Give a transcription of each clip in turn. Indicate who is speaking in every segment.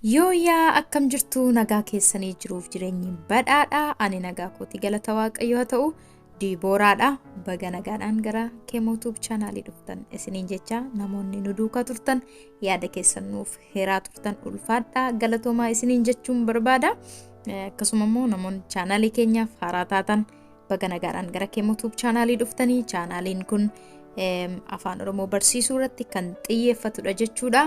Speaker 1: Yooyaa akkam jirtu nagaa keessanii jiruuf jireenyi badhaadhaa ani nagaa kooti galata waaqayyoo haa ta'u Diibooraadha baga nagaadhaan gara Kemo Tube chaanaalii dhuftan isiniin jecha namoonni nu duukaa turtan yaada keessan nuuf heeraa turtan ulfaadhaa galatoomaa isiniin jechuun barbaada akkasuma immoo namoonni chaanaalii keenyaaf haaraa taatan baga nagaadhaan gara Kemo Tube chaanaalii dhuftanii chaanaaliin kun Afaan Oromoo barsiisuu irratti kan xiyyeeffatudha jechuudha.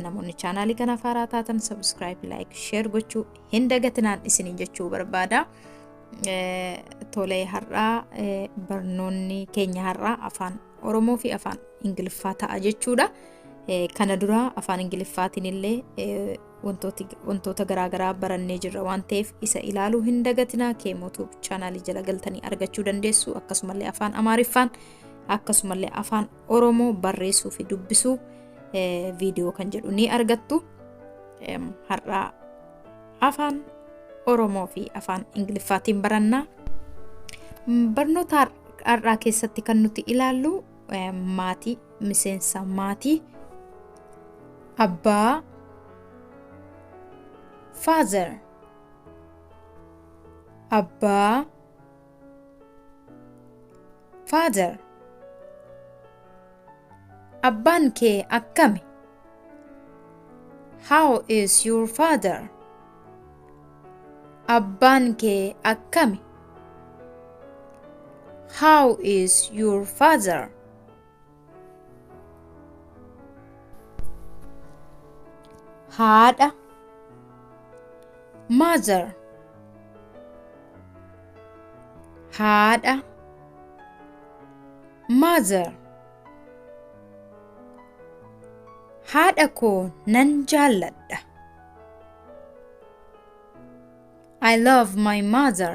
Speaker 1: Namoonni chaanaalii kanaaf haaraa taatan subscribe like share gochuu hin dagatinaan isiniin jechuu barbaada. Tolee har'aa barnoonni keenya har'aa Afaan Oromoo fi Afaan Ingiliffaa ta'a jechuudha. Kana dura Afaan Ingiliffaatiin illee wantoota garaagaraa barannee jirra waan ta'eef isa ilaaluu hin dagatinaa Kemo Tube chaanaalii jala galtanii argachuu dandeessu. Akkasumallee Afaan Amaariffaan akkasumallee Afaan Oromoo barreessuu fi dubbisuu video kan jedhu ni argattu. Har'a Afaan Oromoo fi Afaan Ingiliffaatiin barannaa. Barnoota har'aa keessatti kan nuti ilaallu maatii, miseensa maatii, abbaa, father, abbaa, father. Abbaan kee akkami? How is your father? Abbaan kee akkami? How is your father? Haadha, mother, haadha, mother. Haadha koo nan jaalladha. I love my mother.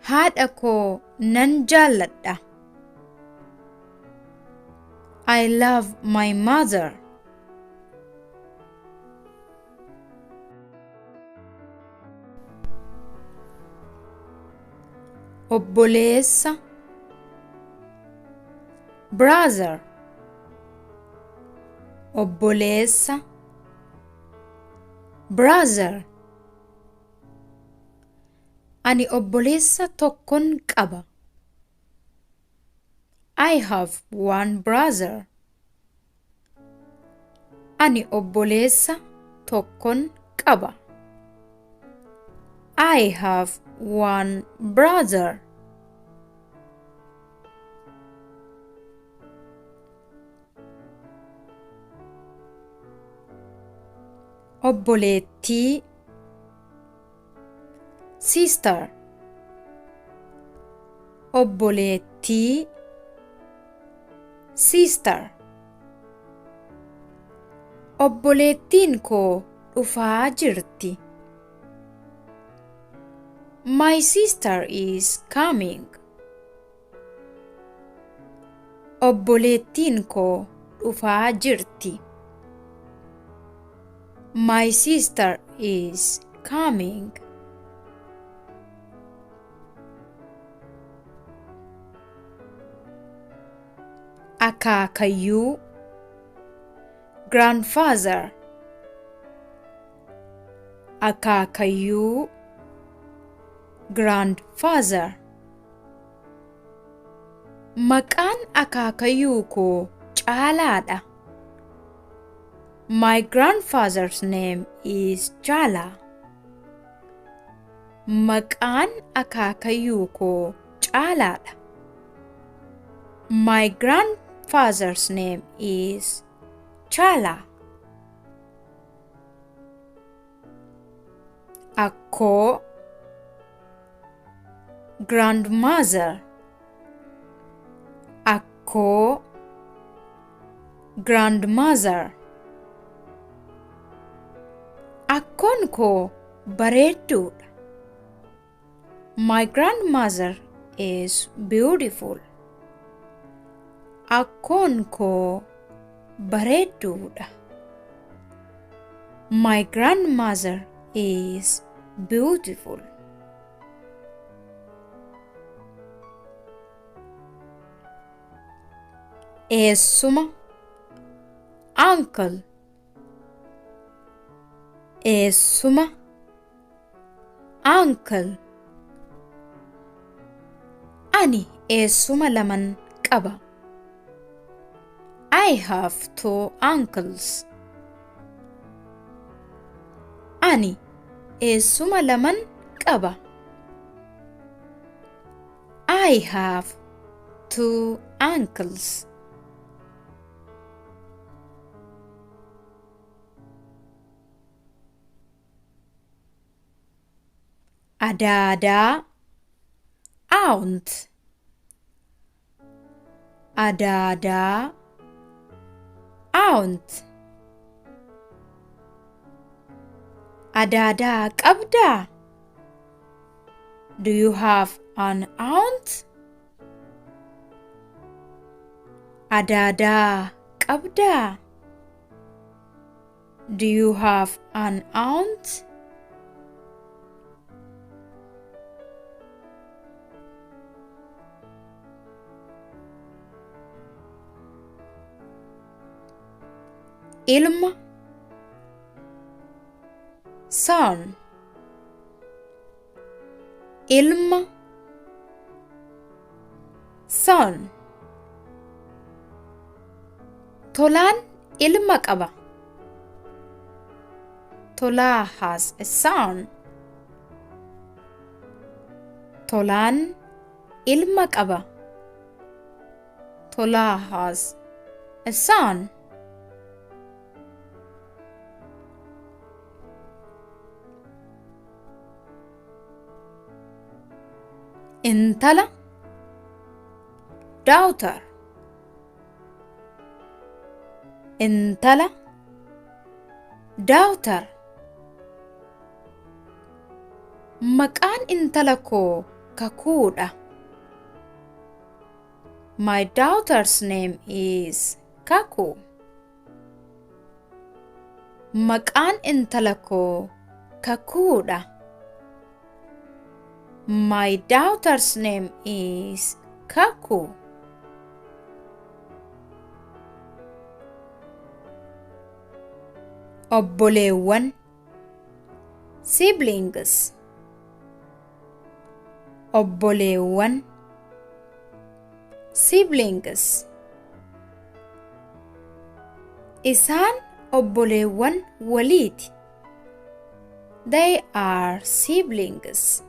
Speaker 1: Haadha koo nan jaalladha. I love my mother. Obboleessa, brother. Obboleessa, brother. Ani obboleessa tokkon qaba. I have one brother. Ani obboleessa tokkon qaba. I have one brother. Obboleettii, sister. Obboleettii, sister. Obboleettiin koo dhufaa jirti. My sister is coming. Obboleettiin koo dhufaa jirti. My sister is coming. Akaakayyuu, grandfather. Akaakayyuu, grandfather. Maqaan akaakayyuu koo Caalaadha. My grandfather's name is Chala. Maqaan akaakayyuu koo Caalaadha. My grandfather's name is Chala. Akkoo, grandmother. Akkoo, grandmother. Akkoon koo bareedduudha. My grandmother is beautiful. Akkoon koo bareedduudha. My grandmother is beautiful. Eessuma, uncle, eessuma uncle ani eessuma laman qaba I have two uncles ani eessuma laman qaba I have two uncles adaadaa aunt adaadaa aunt adaadaa qabdaa do you have an aunt adaadaa qabdaa do you have an aunt ilma son ilma son tolaan ilma qaba tolaa has a son tolaan ilma qaba tolaa has a son intala daughter intala daughter maqaan intala koo kakuudha my daughter's name is kaku maqaan intala koo kakuudha my daughter's name is Kaku. Obboleewwan siblings obboleewwan siblings isaan obboleewwan waliiti they are siblings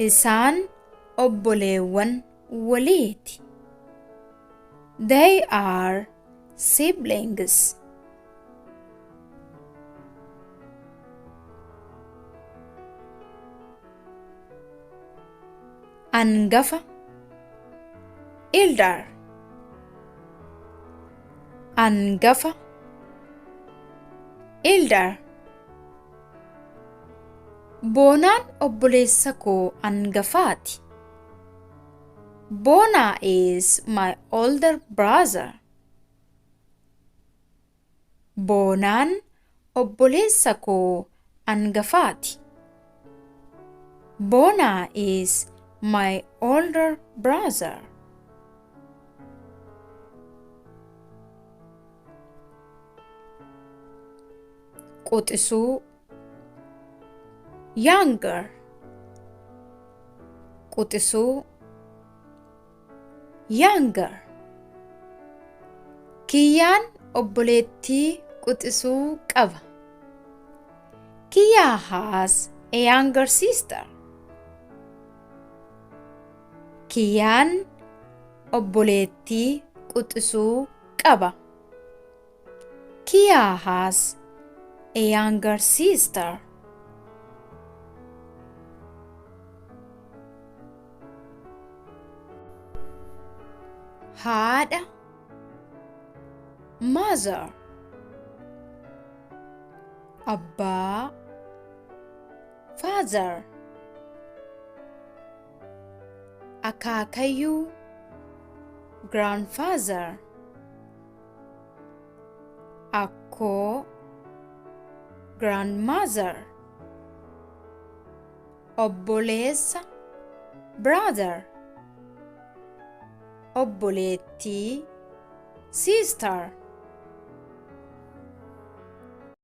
Speaker 1: isaan obboleewwan waliiti they are siblings angafa elder angafa elder boonaan obboleessa koo angafaati Bona is my older brother boonaan obboleessa koo angafaati Bona is my older brother quxisuu younger quxisuu younger kiyyaan obboleettii quxisuu qaba Kiyya has a younger sister kiyyaan obboleettii quxisuu qaba Kiyya has a younger sister haadha mother abbaa father akaakayyuu grandfather akkoo grandmother obboleessa brother obboleettii sister